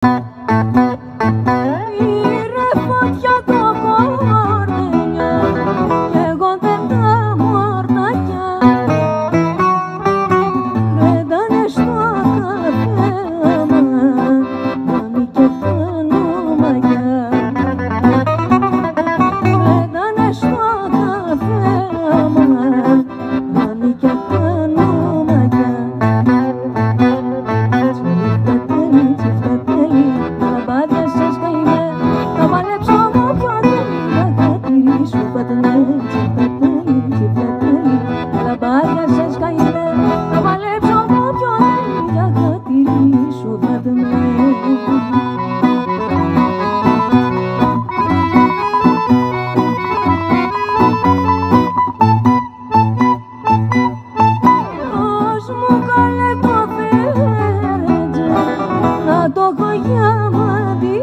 Πήρε φωτιά το κορδένιο κι εγώ δεν τα μορτακιά. Ρέντανε στο καφέ μάμη και κάνω μαγιά. Ρέντανε στο καφέ μάμη και κάνω μαγιά. Τσιφτατέλη, τα λαμπάδια σας καημέ, θα παλέψω εγώ πιο τέλει να κατηρήσω φατνέ. Τσιφτατέλη, τα λαμπάδια σας καημέ, θα παλέψω εγώ πιο τέλει να κατηρήσω φατνέ. Δώσ' μου καλέ το φέρετζε, να το έχω για μαντί.